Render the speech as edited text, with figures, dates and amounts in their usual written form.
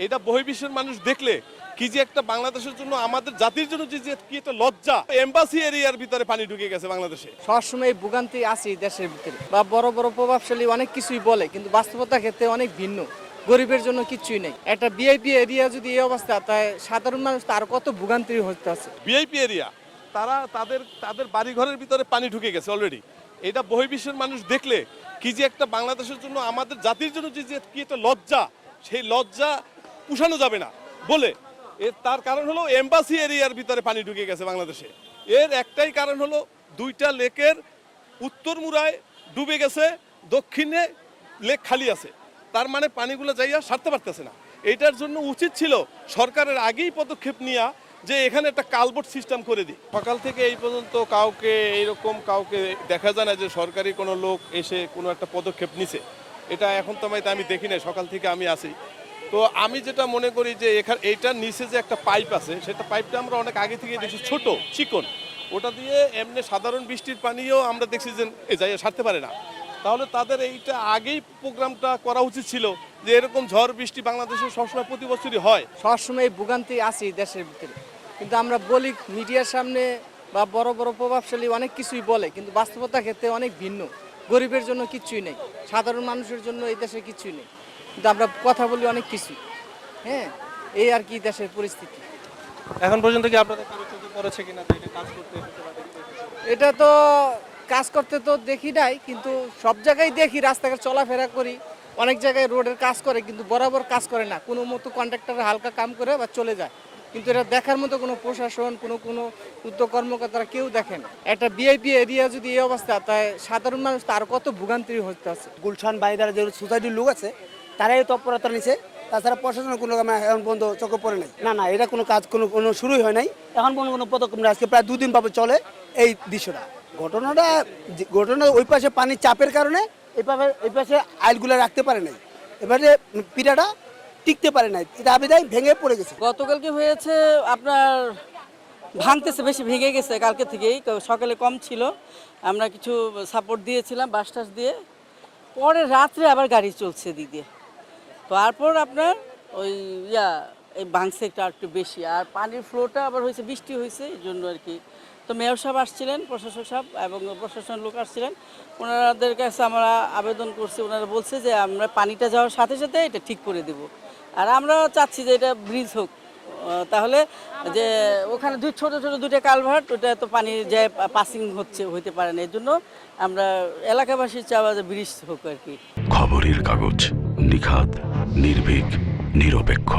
এটা বহির্বিশ্বের মানুষ দেখলে কি যে একটা বাংলাদেশের জন্য আমাদের জাতির জন্য যে কি একটা লজ্জা। এমবাসি এরিয়ার ভিতরে পানি ঢুকে গেছে বাংলাদেশে। সবসময় ভোগান্তি আছে দেশের ভিতরে, বা বড় বড় প্রভাবশালী অনেক কিছুই বলে, কিন্তু বাস্তবতার ক্ষেত্রে অনেক ভিন্ন। গরিবের জন্য কিচ্ছুই নেই। একটা ভিআইপি এরিয়া যদি এই অবস্থা, তাই সাধারণ মানুষ তার কত ভোগান্তি হতে আছে। ভিআইপি এরিয়া তারা তাদের বাড়িঘরের ভিতরে পানি ঢুকে গেছে অলরেডি। এটা বহির্বিশ্বের মানুষ দেখলে কি যে একটা বাংলাদেশের জন্য আমাদের জাতির জন্য যে কি একটা লজ্জা, সেই লজ্জা পুষানো যাবে না বলে তার কারণ হলো এমবাসি এরিয়ার ভিতরে পানি ঢুকে গেছে বাংলাদেশে। এর একটাই কারণ হলো দুইটা লেকের উত্তর মুড়ায় ডুবে গেছে, দক্ষিণে লেক খালি আছে। তার মানে পানিগুলো যাইয়া সারতে পারতেছে না। এটার জন্য উচিত ছিল সরকারের আগেই পদক্ষেপ নেওয়া, যে এখানে একটা কালবোর্ড সিস্টেম করে দিই। সকাল থেকে এই পর্যন্ত কাউকে দেখা যায় না যে সরকারি কোনো লোক এসে কোনো একটা পদক্ষেপ নিছে। এটা এখন তো আমি দেখি না, সকাল থেকে আমি আসি। তো আমি যেটা মনে করি যে এইটার নিচে যে একটা পাইপ আছে, সেটা পাইপটা আমরা অনেক আগে থেকে দেখছি ছোট চিকন, ওটা দিয়ে এমনি সাধারণ বৃষ্টির পানিও আমরা দেখছি যে যাই সারতে পারে না। তাহলে তাদের এইটা আগেই প্রোগ্রামটা করা উচিত ছিল, যে এরকম ঝড় বৃষ্টি বাংলাদেশে সবসময় প্রতি বছরই হয়। সবসময় ভোগান্তি আছে দেশের ভিতরে, কিন্তু আমরা বলি মিডিয়ার সামনে, বা বড় বড় প্রভাবশালী অনেক কিছুই বলে, কিন্তু বাস্তবতার ক্ষেত্রে অনেক ভিন্ন। গরিবের জন্য কিচ্ছুই নেই, সাধারণ মানুষের জন্য এই দেশে কিচ্ছুই নেই, কিন্তু আমরা কথা বলি অনেক কিছু। হ্যাঁ, এই আর কি দেশের পরিস্থিতি। এখন পর্যন্ত কি আপনাদের কারো চোখে পড়েছে কিনা যে এটা কাজ করতে এসেছে বা দেখতে এসেছে? এটা তো কাজ করতে তো দেখি নাই, কিন্তু সব জায়গায় দেখি, রাস্তাঘাট চলাফেরা করি, অনেক জায়গায় রোডের কাজ করে, কিন্তু বরাবর কাজ করে না। কোনো মতো কন্ট্রাক্টর হালকা কাম করে বা চলে যায়, কিন্তু এটা দেখার মতো কোনো প্রশাসন, কোনো উদ্যোগ কর্মকর্তারা কেউ দেখেন। একটা ভিআইপি এরিয়া যদি এই অবস্থা, তাই সাধারণ মানুষ তার কত ভোগান্তি হতে আছে। গুলশান বাড়িদার যে সোসাইটির লোক আছে তারাই তৎপরতা নিছে, তাছাড়া প্রশাসনের কোনো এখন পর্যন্ত চোখে পড়ে নাই। না, এটা কোনো কাজ কোনো শুরুই হয় নাই এখন পর্যন্ত, কোনো পদক্ষেপ নেই। আজকে প্রায় 2 দিন ভাবে চলে এই দৃশ্যটা। ঘটনা ওই পাশে পানির চাপের কারণে এই পাশে আইলগুলো রাখতে পারে নাই, এবারে পিড়াটা টিকতে পারে নাই, এটা আবেদায় ভেঙে পড়ে গেছে। গতকালকে হয়েছে আপনার ভাঙতেছে, বেশি ভেঙে গেছে কালকে থেকেই। সকালে কম ছিল, আমরা কিছু সাপোর্ট দিয়েছিলাম বাস টাস দিয়ে। পরে রাত্রে আবার গাড়ি চলছে দিক দিয়ে, তারপর আপনার ওই এই ভাঙছে একটু বেশি। আর পানির ফ্লোটা আবার হয়েছে, বৃষ্টি হয়েছে এই জন্য আর কি। তো মেয়র সাহেব আসছিলেন, প্রশাসক সাহেব এবং প্রশাসনের লোক আসছিলেন। ওনাদের কাছে আমরা আবেদন করছি, ওনারা বলছে যে আমরা পানিটা যাওয়ার সাথে সাথে এটা ঠিক করে দেব। আর আমরা চাচ্ছি যে এটা ব্রিজ হোক, তাহলে যে ওখানে ছোট দুটো কালভার্ট, ওটা তো পানি যায় পাসিং হইতে পারে না। এর জন্য আমরা এলাকাবাসীর চাওয়া যে ব্রিজ হোক আর কি। খবরের কাগজ, নিখাত, নির্ভীক, নিরপেক্ষ।